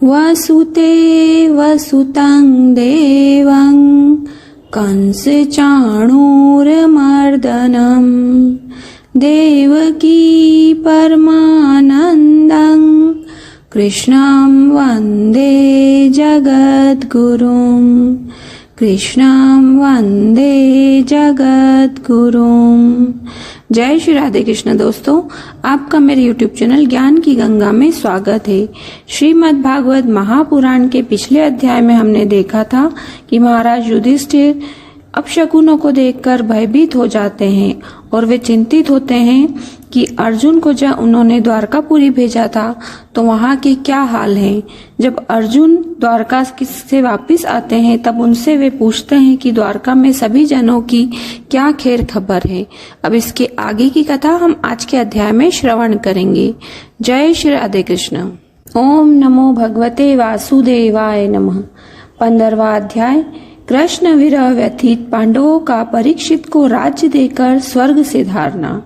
वसुते वसुतं देवं कंसचाणूरमर्दनं देवकी परमानन्दं कृष्णं वन्दे जगद्गुरुं कृष्णं वन्दे जगद्गुरुं। जय श्री राधे कृष्ण। दोस्तों, आपका मेरे YouTube चैनल ज्ञान की गंगा में स्वागत है। श्रीमद् भागवत महापुराण के पिछले अध्याय में हमने देखा था कि महाराज युधिष्ठिर अपशकुनों को देखकर भयभीत हो जाते हैं और वे चिंतित होते हैं कि अर्जुन को जब उन्होंने द्वारकापुरी भेजा था तो वहाँ के क्या हाल है। जब अर्जुन द्वारका से वापस आते हैं तब उनसे वे पूछते हैं कि द्वारका में सभी जनों की क्या खैर खबर है। अब इसके आगे की कथा हम आज के अध्याय में श्रवण करेंगे। जय श्री राधे कृष्ण। ओम नमो भगवते वासुदेवाय नमः। 15वां अध्याय। कृष्ण विरह व्यथित पांडवों का परीक्षित को राज्य देकर स्वर्ग से धारना।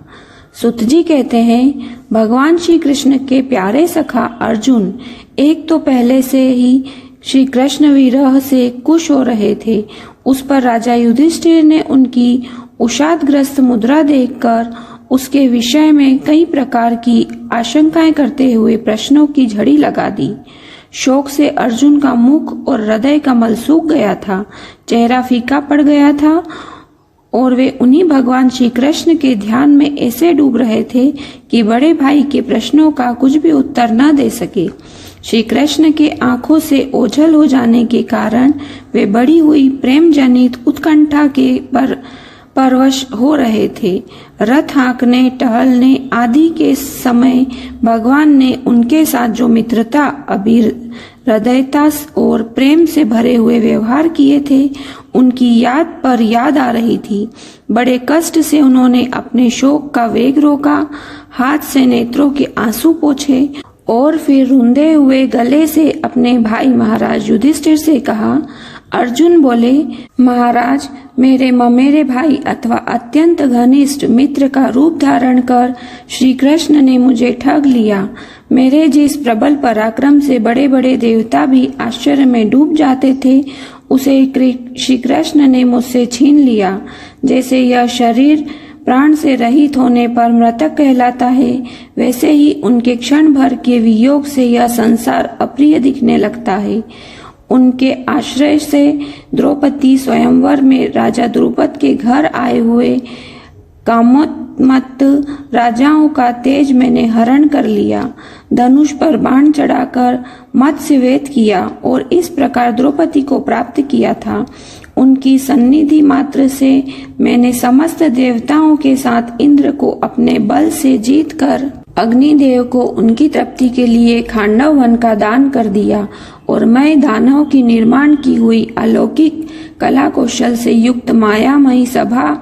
सुत जी कहते हैं, भगवान श्री कृष्ण के प्यारे सखा अर्जुन एक तो पहले से ही श्री कृष्ण विरह से कुश हो रहे थे। उस पर राजा युधिष्ठिर ने उनकी उषादग्रस्त मुद्रा देखकर उसके विषय में कई प्रकार की आशंकाएं करते हुए प्रश्नों की झड़ी लगा दी। शोक से अर्जुन का मुख और हृदय कमल सूख गया था, चेहरा फीका पड़ गया था और वे उन्हीं भगवान श्री कृष्ण के ध्यान में ऐसे डूब रहे थे कि बड़े भाई के प्रश्नों का कुछ भी उत्तर न दे सके। श्री कृष्ण के आंखों से ओझल हो जाने के कारण वे बढ़ी हुई प्रेम जनित उत्कंठा के परवश हो रहे थे। रथ हाँकने टहलने आदि के समय भगवान ने उनके साथ जो मित्रता, हृदयता और प्रेम से भरे हुए व्यवहार किए थे उनकी याद पर याद आ रही थी। बड़े कष्ट से उन्होंने अपने शोक का वेग रोका, हाथ से नेत्रों के आंसू पोंछे और फिर रुंधे हुए गले से अपने भाई महाराज युधिष्ठिर से कहा। अर्जुन बोले, महाराज, मेरे ममेरे भाई अथवा अत्यंत घनिष्ठ मित्र का रूप धारण कर श्री कृष्ण ने मुझे ठग लिया। मेरे जिस प्रबल पराक्रम से बड़े बड़े देवता भी आश्चर्य में डूब जाते थे उसे श्री कृष्ण ने मुझसे छीन लिया। जैसे यह शरीर प्राण से रहित होने पर मृतक कहलाता है, वैसे ही उनके क्षण भर के वियोग से यह संसार अप्रिय दिखने लगता है। उनके आश्रय से द्रौपदी स्वयंवर में राजा द्रुपद के घर आए हुए कामोन्मत्त राजाओं का तेज मैंने हरण कर लिया। धनुष पर बाण चढ़ाकर मत्स्यवेद किया और इस प्रकार द्रौपदी को प्राप्त किया था। उनकी सन्निधि मात्र से मैंने समस्त देवताओं के साथ इंद्र को अपने बल से जीतकर अग्निदेव को उनकी तृप्ति के लिए खांडव वन का दान कर दिया और मैं दानव की निर्माण की हुई अलौकिक कला कौशल से युक्त मायामयी सभा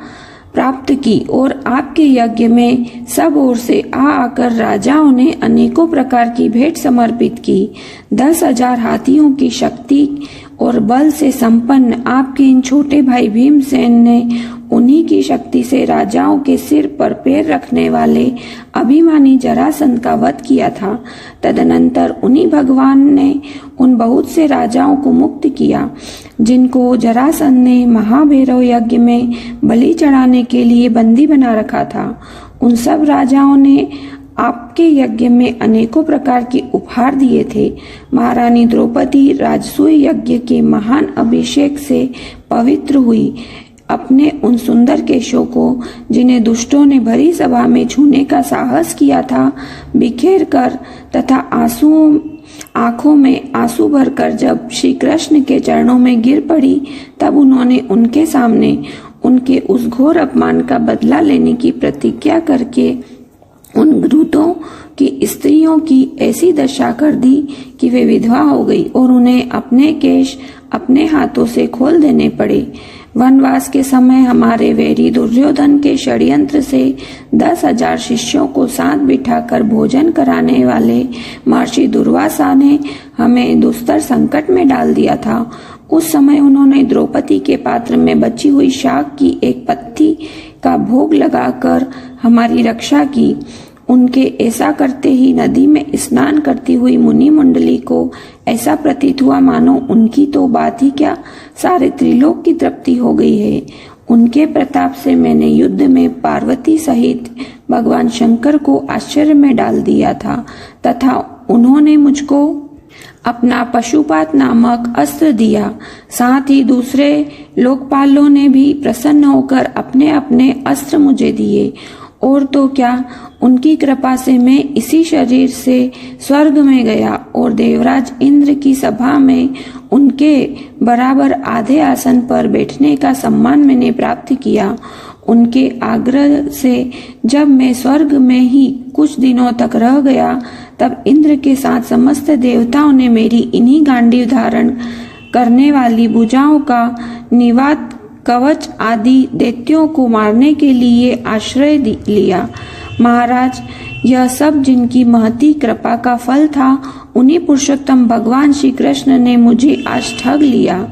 प्राप्त की और आपके यज्ञ में सब ओर से आकर राजाओं ने अनेकों प्रकार की भेंट समर्पित की। 10,000 हाथियों की शक्ति और बल से संपन्न आपके इन छोटे भाई भीमसेन ने उन्हीं की शक्ति से राजाओं के सिर पर पैर रखने वाले अभिमानी जरासंध का वध किया था। तदनंतर उन्हीं भगवान ने उन बहुत से राजाओं को मुक्त किया जिनको जरासंध ने महाभैरव यज्ञ में बलि चढ़ाने के लिए बंदी बना रखा था। उन सब राजाओं ने आपके यज्ञ में अनेकों प्रकार के उपहार दिए थे। महारानी द्रौपदी राजसूय यज्ञ के महान अभिषेक से पवित्र हुई। अपने उन सुंदर केशों को जिन्हें दुष्टों ने भरी सभा में छूने का साहस किया था बिखेर कर तथा आंखों में आंसू भरकर जब श्री कृष्ण के चरणों में गिर पड़ी तब उन्होंने उनके सामने उनके उस घोर अपमान का बदला लेने की प्रतिज्ञा करके उन दूतों की स्त्रियों की ऐसी दशा कर दी कि वे विधवा हो गई और उन्हें अपने केश अपने हाथों से खोल देने पड़े। वनवास के समय हमारे वैरी दुर्योधन के षड्यंत्र से 10,000 शिष्यों को साथ बिठाकर भोजन कराने वाले महर्षि दुर्वासा ने हमें दुस्तर संकट में डाल दिया था। उस समय उन्होंने द्रौपदी के पात्र में बची हुई शाक की एक पत्ती का भोग लगाकर हमारी रक्षा की। उनके ऐसा करते ही नदी में स्नान करती हुई मुनि मंडली को ऐसा प्रतीत हुआ मानो उनकी तो बात ही क्या, सारे त्रिलोक की तृप्ति हो गई है। उनके प्रताप से मैंने युद्ध में पार्वती सहित भगवान शंकर को आश्चर्य में डाल दिया था तथा उन्होंने मुझको अपना पशुपात नामक अस्त्र दिया। साथ ही दूसरे लोकपालों ने भी प्रसन्न होकर अपने अपने अस्त्र मुझे दिए। और तो क्या, उनकी कृपा से मैं इसी शरीर से स्वर्ग में गया और देवराज इंद्र की सभा में उनके बराबर आधे आसन पर बैठने का सम्मान मैंने प्राप्त किया। उनके आग्रह से जब मैं स्वर्ग में ही कुछ दिनों तक रह गया, तब इंद्र के साथ समस्त देवताओं ने मेरी इन्हीं गांडीव धारण करने वाली भुजाओं का निवात कवच आदि दैत्यों को मारने के लिए आश्रय लिया। महाराज, यह सब जिनकी महती कृपा का फल था, उन्हीं पुरुषोत्तम भगवान श्री कृष्ण ने मुझे आज ठग लिया।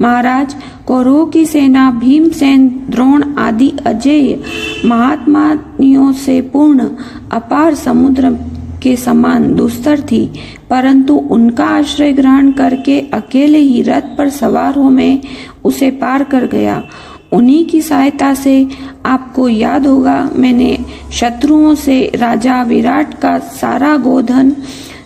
महाराज, कौरवों की सेना भीमसेन, द्रोण आदि अजेय महात्माओं से पूर्ण अपार समुद्र के समान दुस्तर थी, परंतु उनका आश्रय ग्रहण करके अकेले ही रथ पर सवार हो मैं उसे पार कर गया। उन्हीं की सहायता से आपको याद होगा, मैंने शत्रुओं से राजा विराट का सारा गोधन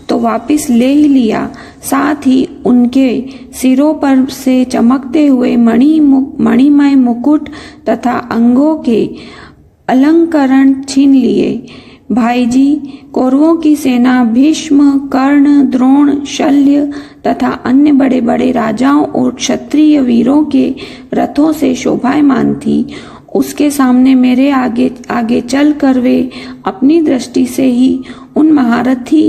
तो वापस ले ही लिया, साथ ही उनके सिरों पर से चमकते हुए मणिमय मुकुट तथा अंगों के अलंकरण छीन लिए। भाई जी, कौरवों की सेना भीष्म, कर्ण, द्रोण, शल्य तथा अन्य बड़े बड़े राजाओं और क्षत्रिय वीरों के रथों से शोभायमान थी। उसके सामने मेरे आगे आगे चलकर वे अपनी दृष्टि से ही उन महारथी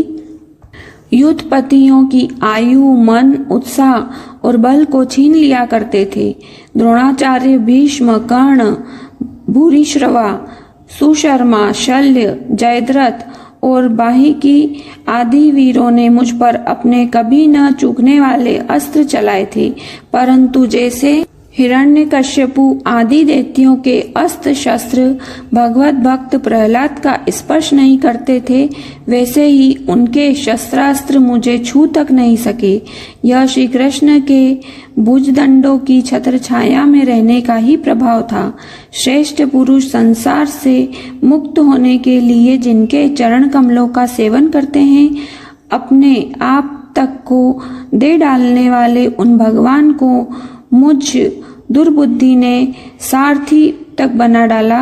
युद्धपतियों की आयु, मन, उत्साह और बल को छीन लिया करते थे। द्रोणाचार्य, भीष्म, कर्ण, भूरिश्रवा, सुशर्मा, शल्य, जयद्रथ और बाहिकी आदि वीरों ने मुझ पर अपने कभी न चूकने वाले अस्त्र चलाए थे, परंतु जैसे हिरण्यकश्यपु आदि दैत्यों के अस्त्र शस्त्र भगवत भक्त प्रहलाद का स्पर्श नहीं करते थे, वैसे ही उनके शस्त्रास्त्र मुझे छू तक नहीं सके। यह श्री कृष्ण के भुजदंडों की छत्र छाया में रहने का ही प्रभाव था। श्रेष्ठ पुरुष संसार से मुक्त होने के लिए जिनके चरण कमलों का सेवन करते हैं, अपने आप तक को दे डालने वाले उन भगवान को मुझ दुर्बुद्धि ने सारथी तक बना डाला।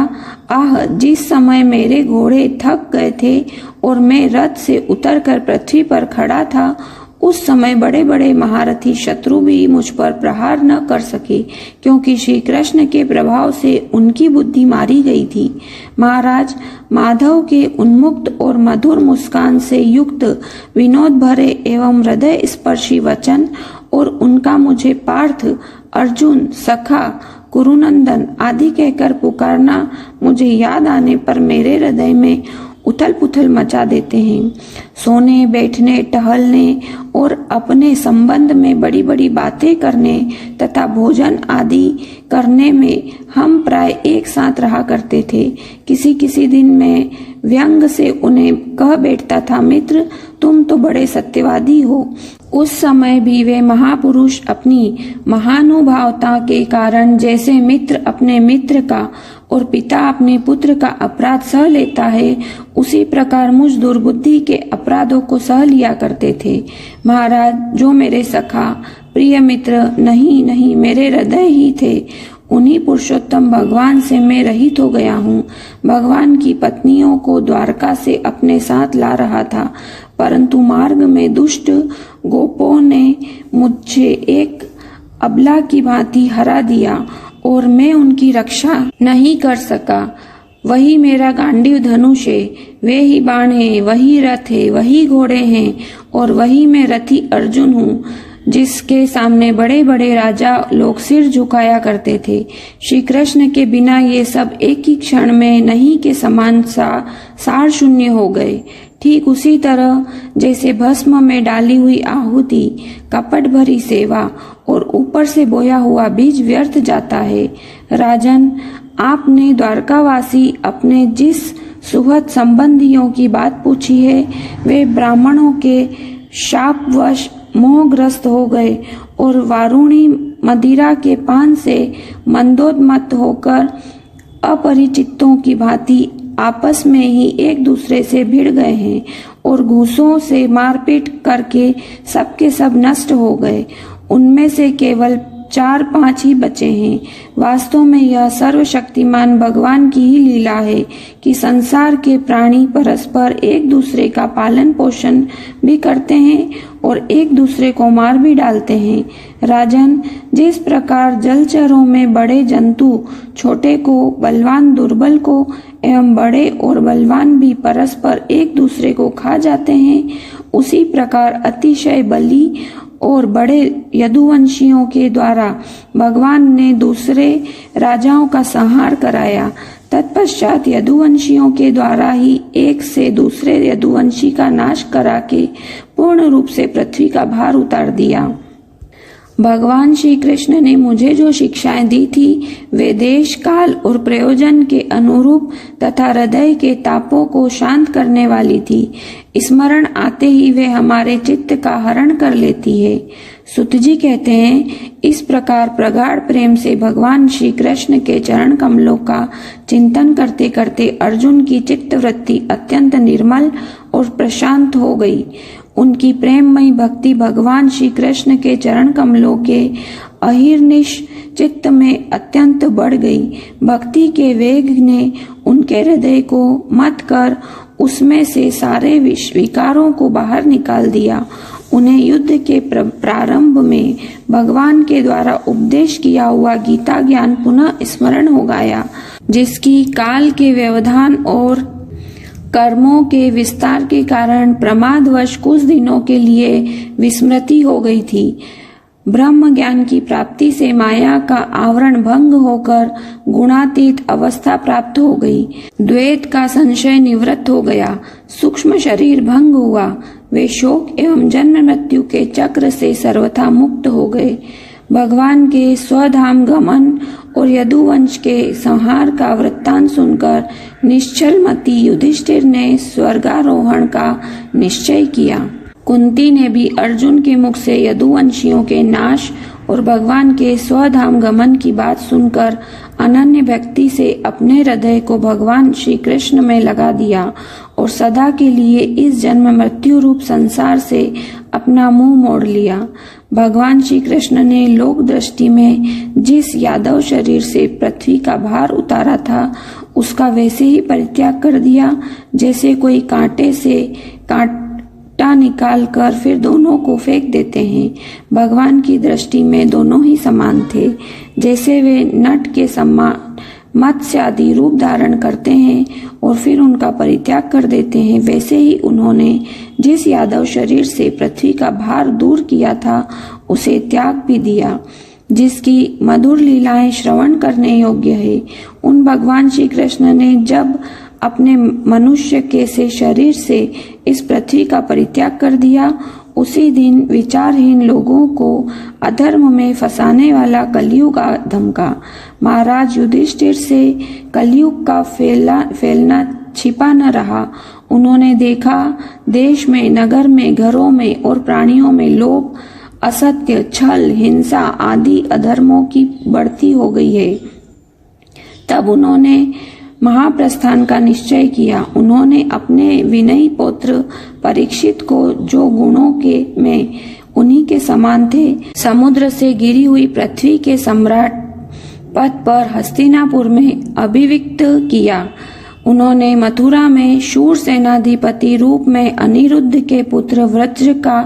आह, जिस समय मेरे घोड़े थक गए थे और मैं रथ से उतरकर पृथ्वी पर खड़ा था, उस समय बड़े बड़े महारथी शत्रु भी मुझ पर प्रहार न कर सके, क्योंकि श्री कृष्ण के प्रभाव से उनकी बुद्धि मारी गई थी। महाराज, माधव के उन्मुक्त और मधुर मुस्कान से युक्त विनोद भरे एवं हृदय स्पर्शी वचन और उनका मुझे पार्थ, अर्जुन, सखा, कुरुनंदन आदि कहकर पुकारना मुझे याद आने पर मेरे हृदय में उथल पुथल मचा देते हैं। सोने, बैठने, टहलने और अपने संबंध में बड़ी बड़ी बातें करने तथा भोजन आदि करने में हम प्राय एक साथ रहा करते थे। किसी किसी दिन मैं व्यंग से उन्हें कह बैठता था, मित्र, तुम तो बड़े सत्यवादी हो। उस समय भी वे महापुरुष अपनी महानुभावता के कारण जैसे मित्र अपने मित्र का और पिता अपने पुत्र का अपराध सह लेता है, उसी प्रकार मुझ दुर्बुद्धि के अपराधों को सह लिया करते थे। महाराज, जो मेरे सखा प्रिय मित्र नहीं मेरे हृदय ही थे, उन्हीं पुरुषोत्तम भगवान से मैं रहित हो गया हूँ। भगवान की पत्नियों को द्वारका से अपने साथ ला रहा था, परंतु मार्ग में दुष्ट गोपों ने मुझे एक अबला की भांति हरा दिया और मैं उनकी रक्षा नहीं कर सका। वही मेरा गांडीव धनुष है, वे ही बाण है, वही रथ है, वही घोड़े हैं और वही मैं रथी अर्जुन हूँ, जिसके सामने बड़े बड़े राजा लोग सिर झुकाया करते थे। श्री कृष्ण के बिना ये सब एक ही क्षण में नहीं के समान सार शून्य हो गए। ठीक उसी तरह जैसे भस्म में डाली हुई आहुति, कपट भरी सेवा और ऊपर से बोया हुआ बीज व्यर्थ जाता है। राजन, आपने द्वारकावासी अपने जिस सुहृद संबंधियों की बात पूछी है। वे ब्राह्मणों के शापवश मोहग्रस्त हो गए और वारुणी मदिरा के पान से मंदोन्मत्त होकर अपरिचितों की भांति आपस में ही एक दूसरे से भिड़ गए हैं और घूसों से मारपीट करके सबके सब नष्ट हो गए। उनमें से केवल 4-5 ही बचे हैं। वास्तव में यह सर्वशक्तिमान भगवान की ही लीला है कि संसार के प्राणी परस्पर एक दूसरे का पालन पोषण भी करते हैं और एक दूसरे को मार भी डालते हैं। राजन, जिस प्रकार जलचरों में बड़े जंतु छोटे को, बलवान दुर्बल को एवं बड़े और बलवान भी परस्पर एक दूसरे को खा जाते हैं, उसी प्रकार अतिशय बली और बड़े यदुवंशियों के द्वारा भगवान ने दूसरे राजाओं का संहार कराया। तत्पश्चात यदुवंशियों के द्वारा ही एक से दूसरे यदुवंशी का नाश करा के पूर्ण रूप से पृथ्वी का भार उतार दिया। भगवान श्री कृष्ण ने मुझे जो शिक्षाएं दी थी वे देश, काल और प्रयोजन के अनुरूप तथा हृदय के तापों को शांत करने वाली थी। स्मरण आते ही वे हमारे चित्त का हरण कर लेती है। सुत जी कहते हैं, इस प्रकार प्रगाढ़ प्रेम से भगवान श्री कृष्ण के चरण कमलों का चिंतन करते करते अर्जुन की चित्तवृत्ति अत्यंत निर्मल और प्रशांत हो गई। उनकी प्रेममयी भक्ति भगवान श्री कृष्ण के चरण कमलों के अहिर्निश चित्त में अत्यंत बढ़ गई। भक्ति के वेग ने उनके हृदय को मत कर उसमें से सारे विकारों को बाहर निकाल दिया। उन्हें युद्ध के प्रारंभ में भगवान के द्वारा उपदेश किया हुआ गीता ज्ञान पुनः स्मरण हो गया, जिसकी काल के व्यवधान और कर्मों के विस्तार के कारण प्रमादवश कुछ दिनों के लिए विस्मृति हो गई थी। ब्रह्म ज्ञान की प्राप्ति से माया का आवरण भंग होकर गुणातीत अवस्था प्राप्त हो गई। द्वैत का संशय निवृत्त हो गया। सूक्ष्म शरीर भंग हुआ। वे शोक एवं जन्म मृत्यु के चक्र से सर्वथा मुक्त हो गए। भगवान के स्वधाम गमन और यदुवंश के संहार का वृत्तांत सुनकर निश्चल मति युधिष्ठिर ने स्वर्गारोहण का निश्चय किया। कुंती ने भी अर्जुन के मुख से यदुवंशियों के नाश और भगवान के स्वधाम गमन की बात सुनकर अनन्य भक्ति से अपने हृदय को भगवान श्री कृष्ण में लगा दिया और सदा के लिए इस जन्म मृत्यु रूप संसार से अपना मुंह मोड़ लिया। भगवान श्री कृष्ण ने लोक दृष्टि में जिस यादव शरीर से पृथ्वी का भार उतारा था उसका वैसे ही परित्याग कर दिया, जैसे कोई कांटे से कांटा निकाल कर फिर दोनों को फेंक देते हैं। भगवान की दृष्टि में दोनों ही समान थे। जैसे वे नट के समान मत्स्य आदि रूप धारण करते हैं और फिर उनका परित्याग कर देते हैं, वैसे ही उन्होंने जिस यादव शरीर से पृथ्वी का भार दूर किया था उसे त्याग भी दिया। जिसकी मधुर लीलाएं श्रवण करने योग्य है, उन भगवान श्री कृष्ण ने जब अपने मनुष्य के से शरीर से इस पृथ्वी का परित्याग कर दिया, उसी दिन विचारहीन लोगों को अधर्म में फंसाने वाला कलयुग आ धमका। महाराज युधिष्ठिर से कलयुग का फैलना छिपा न रहा। उन्होंने देखा देश में, नगर में, घरों में और प्राणियों में लोभ, असत्य, छल, हिंसा आदि अधर्मों की बढ़ती हो गई है। तब उन्होंने महाप्रस्थान का निश्चय किया। उन्होंने अपने विनयी पुत्र परीक्षित को, जो गुणों के में उन्हीं के समान थे, समुद्र से गिरी हुई पृथ्वी के सम्राट पद पर हस्तिनापुर में अभिषिक्त किया। उन्होंने मथुरा में शूर सेनाधिपति रूप में अनिरुद्ध के पुत्र वज्र का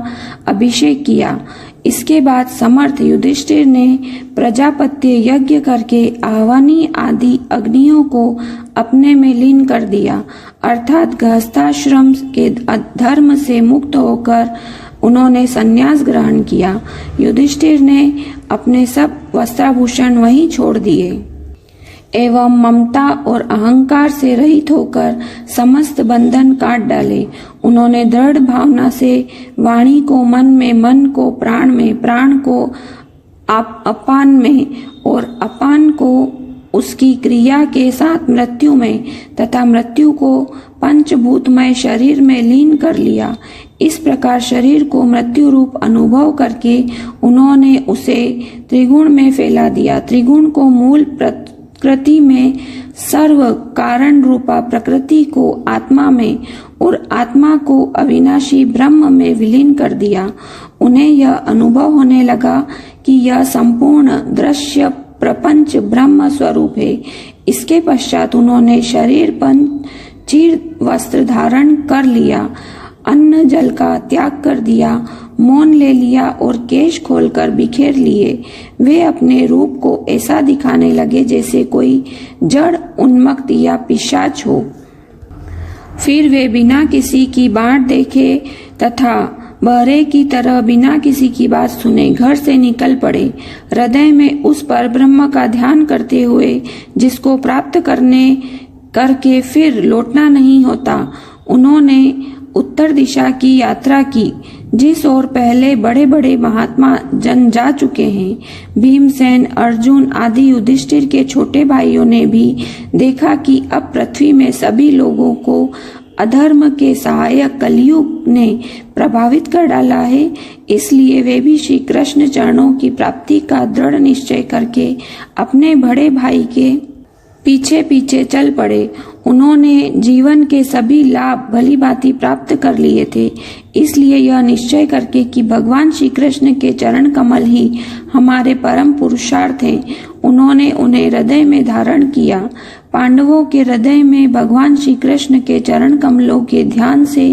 अभिषेक किया। इसके बाद समर्थ युधिष्ठिर ने प्रजापत्य यज्ञ करके आह्वानी आदि अग्नियों को अपने में लीन कर दिया, अर्थात गृहस्थाश्रम के धर्म से मुक्त होकर उन्होंने संन्यास ग्रहण किया। युधिष्ठिर ने अपने सब वस्त्राभूषण वहीं छोड़ दिए एवं ममता और अहंकार से रहित होकर समस्त बंधन काट डाले। उन्होंने दृढ़ भावना से वाणी को मन में, मन को प्राण में, प्राण को अपान में और अपान को उसकी क्रिया के साथ मृत्यु में तथा मृत्यु को पंचभूतमय शरीर में लीन कर लिया। इस प्रकार शरीर को मृत्यु रूप अनुभव करके उन्होंने उसे त्रिगुण में फैला दिया। त्रिगुण को मूल प्रकृति में, सर्व कारण रूपा प्रकृति को आत्मा में और आत्मा को अविनाशी ब्रह्म में विलीन कर दिया। उन्हें यह अनुभव होने लगा कि यह संपूर्ण दृश्य प्रपंच ब्रह्म स्वरूप है। इसके पश्चात उन्होंने शरीर पर चीर वस्त्र धारण कर लिया, अन्न जल का त्याग कर दिया, मौन ले लिया और केश खोलकर बिखेर लिए। वे अपने रूप को ऐसा दिखाने लगे जैसे कोई जड़ उन्मत्त या पिशाच हो। फिर वे बिना किसी की बाट देखे तथा बहरे की तरह बिना किसी की बात सुने घर से निकल पड़े, हृदय में उस पर ब्रह्म का ध्यान करते हुए जिसको प्राप्त करके फिर लौटना नहीं होता। उन्होंने उत्तर दिशा की यात्रा की, जिस ओर पहले बड़े बड़े महात्मा जन जा चुके हैं। भीमसेन, अर्जुन आदि युधिष्ठिर के छोटे भाइयों ने भी देखा कि अब पृथ्वी में सभी लोगों को अधर्म के सहायक कलयुग ने प्रभावित कर डाला है। इसलिए वे भी श्री कृष्ण चरणों की प्राप्ति का दृढ़ निश्चय करके अपने बड़े भाई के पीछे पीछे चल पड़े। उन्होंने जीवन के सभी लाभ भली भांति प्राप्त कर लिए थे, इसलिए यह निश्चय करके कि भगवान श्री कृष्ण के चरण कमल ही हमारे परम पुरुषार्थ हैं, उन्होंने उन्हें हृदय में धारण किया। पांडवों के हृदय में भगवान श्री कृष्ण के चरण कमलों के ध्यान से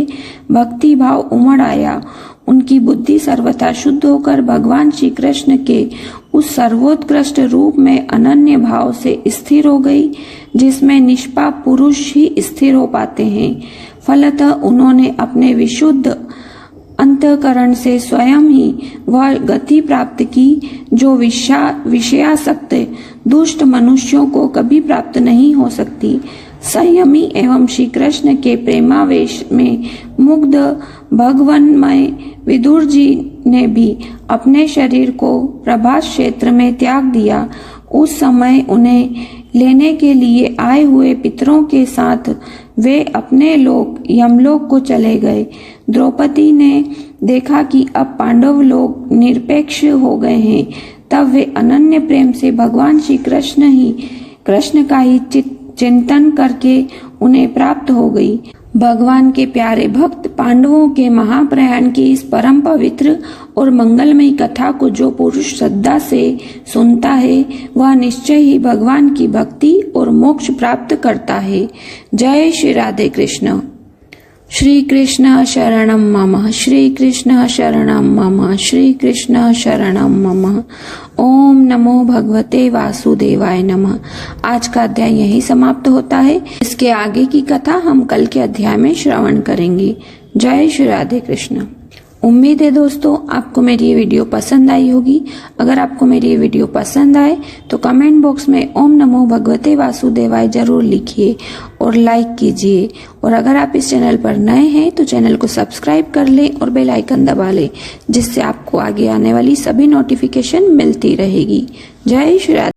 भक्ति भाव उमड़ आया। उनकी बुद्धि सर्वथा शुद्ध होकर भगवान श्री कृष्ण के उस सर्वोत्कृष्ट रूप में अनन्य भाव से स्थिर हो गई, जिसमें निष्पाप पुरुष ही स्थिर हो पाते हैं। फलतः उन्होंने अपने विशुद्ध अंतःकरण से स्वयं ही वह गति प्राप्त की जो विषयासक्त दुष्ट मनुष्यों को कभी प्राप्त नहीं हो सकती। संयमी एवं श्री कृष्ण के प्रेमावेश में मुग्ध भगवन्मय विदुर जी ने भी अपने शरीर को प्रभास क्षेत्र में त्याग दिया। उस समय उन्हें लेने के लिए आए हुए पितरों के साथ वे अपने लोक यमलोक को चले गए। द्रौपदी ने देखा कि अब पांडव लोग निरपेक्ष हो गए हैं, तब वे अनन्य प्रेम से भगवान श्री कृष्ण का ही चिंतन करके उन्हें प्राप्त हो गई। भगवान के प्यारे भक्त पांडवों के महाप्रयाण की इस परम पवित्र और मंगलमयी कथा को जो पुरुष श्रद्धा से सुनता है, वह निश्चय ही भगवान की भक्ति और मोक्ष प्राप्त करता है। जय श्री राधे कृष्ण। श्री कृष्ण शरणम मम, श्री कृष्ण शरणम मम, श्री कृष्ण शरणम मम। ओम नमो भगवते वासुदेवाय नमः। आज का अध्याय यही समाप्त होता है। इसके आगे की कथा हम कल के अध्याय में श्रवण करेंगे। जय श्री राधे कृष्ण। उम्मीद है दोस्तों आपको मेरी ये वीडियो पसंद आई होगी। अगर आपको मेरी ये वीडियो पसंद आए तो कमेंट बॉक्स में ओम नमो भगवते वासुदेवाय जरूर लिखिए और लाइक कीजिए। और अगर आप इस चैनल पर नए हैं तो चैनल को सब्सक्राइब कर लें और बेल आइकन दबा लें, जिससे आपको आगे आने वाली सभी नोटिफिकेशन मिलती रहेगी। जय श्री राधे।